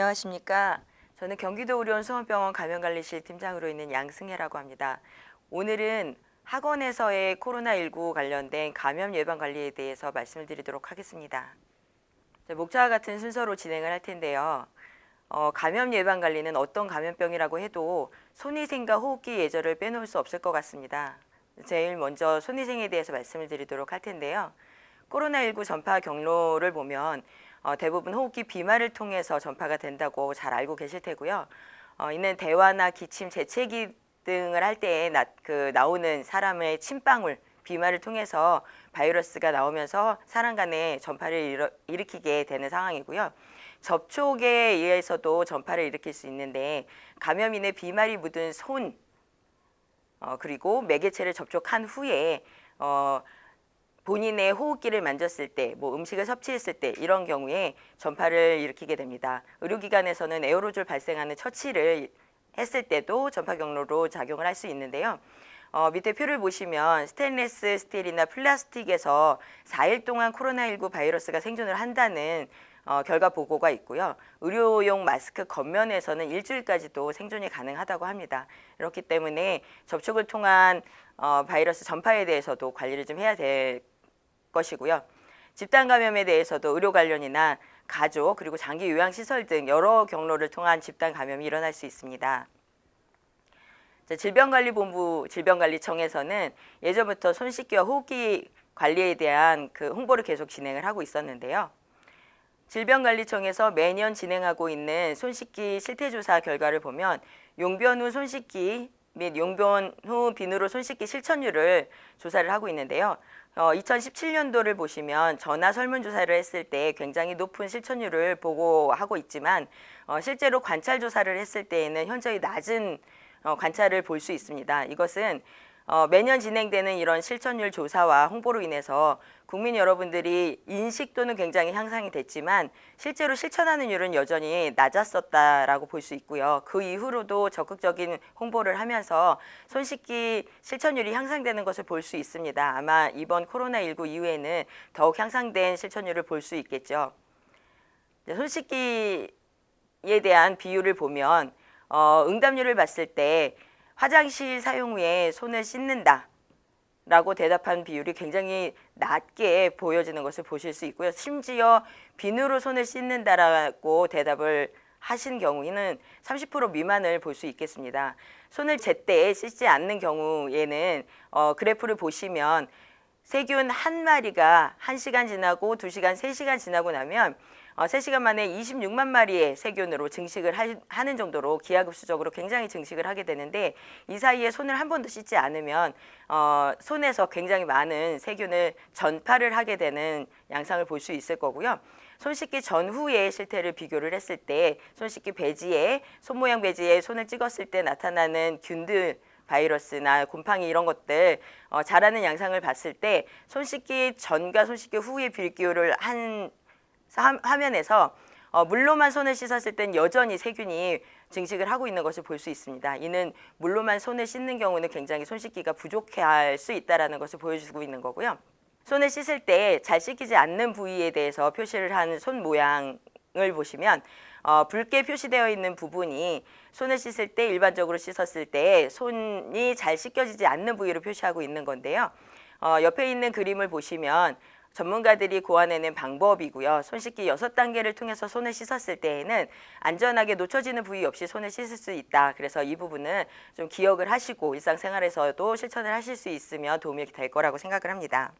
안녕하십니까. 저는 경기도 의료원 수원병원 감염관리실 팀장으로 있는 양승혜라고 합니다. 오늘은 학원에서의 코로나19 관련된 감염 예방 관리에 대해서 말씀을 드리도록 하겠습니다. 목차와 같은 순서로 진행을 할 텐데요. 감염 예방 관리는 어떤 감염병이라고 해도 손위생과 호흡기 예절을 빼놓을 수 없을 것 같습니다. 제일 먼저 손위생에 대해서 말씀을 드리도록 할 텐데요. 코로나19 전파 경로를 보면 대부분 호흡기 비말을 통해서 전파가 된다고 잘 알고 계실 테고요. 이는 대화나 기침, 재채기 등을 할 때 나오는 사람의 침방울, 비말을 통해서 바이러스가 나오면서 사람 간에 전파를 일으키게 되는 상황이고요. 접촉에 의해서도 전파를 일으킬 수 있는데 감염인의 비말이 묻은 손 그리고 매개체를 접촉한 후에 본인의 호흡기를 만졌을 때, 음식을 섭취했을 때 이런 경우에 전파를 일으키게 됩니다. 의료기관에서는 에어로졸 발생하는 처치를 했을 때도 전파 경로로 작용을 할 수 있는데요. 밑에 표를 보시면 스테인리스 스틸이나 플라스틱에서 4일 동안 코로나19 바이러스가 생존을 한다는 결과 보고가 있고요. 의료용 마스크 겉면에서는 일주일까지도 생존이 가능하다고 합니다. 그렇기 때문에 접촉을 통한 바이러스 전파에 대해서도 관리를 좀 해야 될 것이고요. 집단 감염에 대해서도 의료 관련이나 가족 그리고 장기 요양시설 등 여러 경로를 통한 집단 감염이 일어날 수 있습니다. 질병관리본부 질병관리청에서는 예전부터 손 씻기와 호흡기 관리에 대한 홍보를 계속 진행을 하고 있었는데요. 질병관리청에서 매년 진행하고 있는 손 씻기 실태조사 결과를 보면 용변 후 손 씻기 및 용변 후 비누로 손 씻기 실천율을 조사를 하고 있는데요. 2017년도를 보시면 전화 설문조사를 했을 때 굉장히 높은 실천율을 보고하고 있지만 실제로 관찰 조사를 했을 때에는 현저히 낮은 관찰을 볼 수 있습니다. 이것은 매년 진행되는 이런 실천율 조사와 홍보로 인해서 국민 여러분들이 인식도는 굉장히 향상이 됐지만 실제로 실천하는 율은 여전히 낮았었다라고 볼 수 있고요. 그 이후로도 적극적인 홍보를 하면서 손 씻기 실천율이 향상되는 것을 볼 수 있습니다. 아마 이번 코로나19 이후에는 더욱 향상된 실천율을 볼 수 있겠죠. 손 씻기에 대한 비율을 보면 응답률을 봤을 때 화장실 사용 후에 손을 씻는다 라고 대답한 비율이 굉장히 낮게 보여지는 것을 보실 수 있고요. 심지어 비누로 손을 씻는다라고 대답을 하신 경우에는 30% 미만을 볼 수 있겠습니다. 손을 제때 씻지 않는 경우에는 그래프를 보시면 세균 한 마리가 1시간 지나고 2시간, 3시간 지나고 나면 3시간 만에 26만 마리의 세균으로 증식을 하는 정도로 기하급수적으로 굉장히 증식을 하게 되는데 이 사이에 손을 한 번도 씻지 않으면 손에서 굉장히 많은 세균을 전파를 하게 되는 양상을 볼 수 있을 거고요. 손 씻기 전후의 실태를 비교를 했을 때 손 씻기 배지에 손 모양 배지에 손을 찍었을 때 나타나는 균들 바이러스나 곰팡이 이런 것들 자라는 양상을 봤을 때 손 씻기 전과 손 씻기 후의 비교를 한 화면에서 물로만 손을 씻었을 땐 여전히 세균이 증식을 하고 있는 것을 볼 수 있습니다. 이는 물로만 손을 씻는 경우는 굉장히 손 씻기가 부족할 수 있다는 것을 보여주고 있는 거고요. 손을 씻을 때 잘 씻기지 않는 부위에 대해서 표시를 한 손 모양을 보시면 붉게 표시되어 있는 부분이 손을 씻을 때 일반적으로 씻었을 때 손이 잘 씻겨지지 않는 부위로 표시하고 있는 건데요. 옆에 있는 그림을 보시면 전문가들이 고안해낸 방법이고요. 손 씻기 6단계를 통해서 손을 씻었을 때에는 안전하게 놓쳐지는 부위 없이 손을 씻을 수 있다. 그래서 이 부분은 좀 기억을 하시고 일상생활에서도 실천을 하실 수 있으면 도움이 될 거라고 생각을 합니다.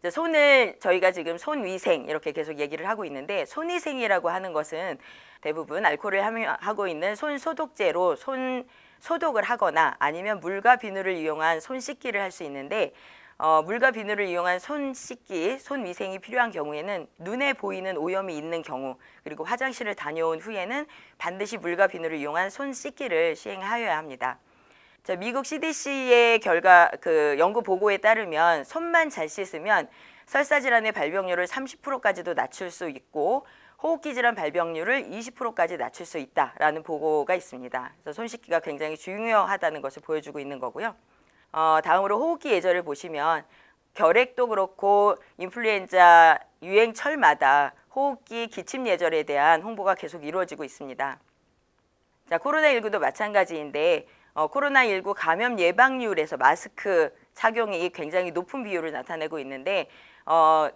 손을 저희가 지금 손위생 이렇게 계속 얘기를 하고 있는데 손위생이라고 하는 것은 대부분 알코올을 함유하고 있는 손 소독제로 손 소독을 하거나 아니면 물과 비누를 이용한 손 씻기를 할 수 있는데 물과 비누를 이용한 손 씻기, 손 위생이 필요한 경우에는 눈에 보이는 오염이 있는 경우 그리고 화장실을 다녀온 후에는 반드시 물과 비누를 이용한 손 씻기를 시행하여야 합니다. 미국 CDC의 연구 보고에 따르면 손만 잘 씻으면 설사 질환의 발병률을 30%까지도 낮출 수 있고 호흡기 질환 발병률을 20%까지 낮출 수 있다라는 보고가 있습니다. 그래서 손 씻기가 굉장히 중요하다는 것을 보여주고 있는 거고요. 다음으로 호흡기 예절을 보시면 결핵도 그렇고 인플루엔자 유행철마다 호흡기 기침 예절에 대한 홍보가 계속 이루어지고 있습니다. 자, 코로나19도 마찬가지인데 코로나19 감염 예방률에서 마스크 착용이 굉장히 높은 비율을 나타내고 있는데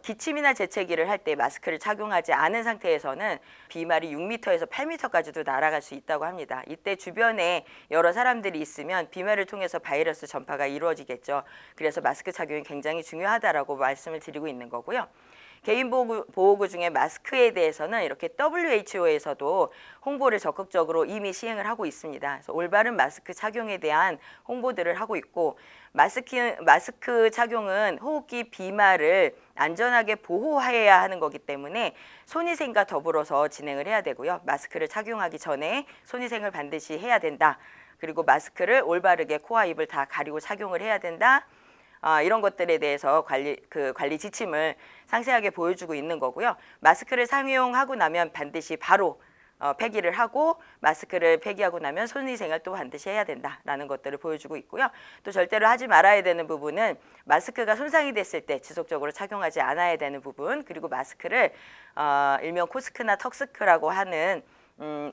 기침이나 재채기를 할 때 마스크를 착용하지 않은 상태에서는 비말이 6m에서 8m까지도 날아갈 수 있다고 합니다. 이때 주변에 여러 사람들이 있으면 비말을 통해서 바이러스 전파가 이루어지겠죠. 그래서 마스크 착용이 굉장히 중요하다라고 말씀을 드리고 있는 거고요. 개인 보호구 중에 마스크에 대해서는 이렇게 WHO에서도 홍보를 적극적으로 이미 시행을 하고 있습니다. 그래서 올바른 마스크 착용에 대한 홍보들을 하고 있고 마스크 착용은 호흡기 비말을 안전하게 보호해야 하는 거기 때문에 손위생과 더불어서 진행을 해야 되고요. 마스크를 착용하기 전에 손위생을 반드시 해야 된다. 그리고 마스크를 올바르게 코와 입을 다 가리고 착용을 해야 된다. 이런 것들에 대해서 관리 지침을 상세하게 보여주고 있는 거고요. 마스크를 사용하고 나면 반드시 바로 폐기를 하고 마스크를 폐기하고 나면 손위생을 또 반드시 해야 된다라는 것들을 보여주고 있고요. 또 절대로 하지 말아야 되는 부분은 마스크가 손상이 됐을 때 지속적으로 착용하지 않아야 되는 부분, 그리고 마스크를 일명 코스크나 턱스크라고 하는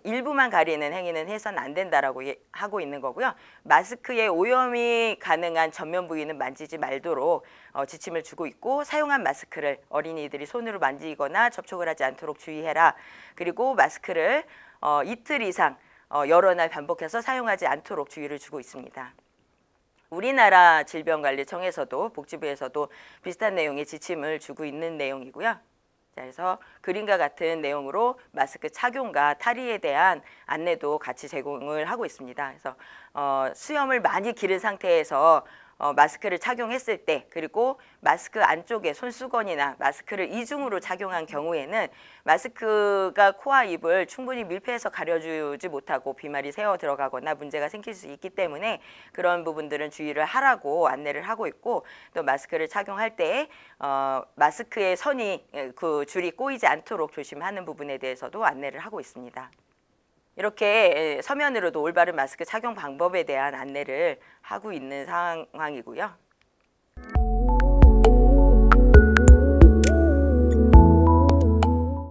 일부만 가리는 행위는 해서는 안 된다라고 하고 있는 거고요. 마스크에 오염이 가능한 전면 부위는 만지지 말도록 지침을 주고 있고, 사용한 마스크를 어린이들이 손으로 만지거나 접촉을 하지 않도록 주의해라. 그리고 마스크를 이틀 이상 여러 날 반복해서 사용하지 않도록 주의를 주고 있습니다. 우리나라 질병관리청에서도 복지부에서도 비슷한 내용의 지침을 주고 있는 내용이고요. 그래서 그림과 같은 내용으로 마스크 착용과 탈의에 대한 안내도 같이 제공을 하고 있습니다. 그래서 수염을 많이 기른 상태에서 마스크를 착용했을 때, 그리고 마스크 안쪽에 손수건이나 마스크를 이중으로 착용한 경우에는 마스크가 코와 입을 충분히 밀폐해서 가려주지 못하고 비말이 새어 들어가거나 문제가 생길 수 있기 때문에 그런 부분들은 주의를 하라고 안내를 하고 있고, 또 마스크를 착용할 때 마스크의 선이 그 줄이 꼬이지 않도록 조심하는 부분에 대해서도 안내를 하고 있습니다. 이렇게 서면으로도 올바른 마스크 착용 방법에 대한 안내를 하고 있는 상황이고요.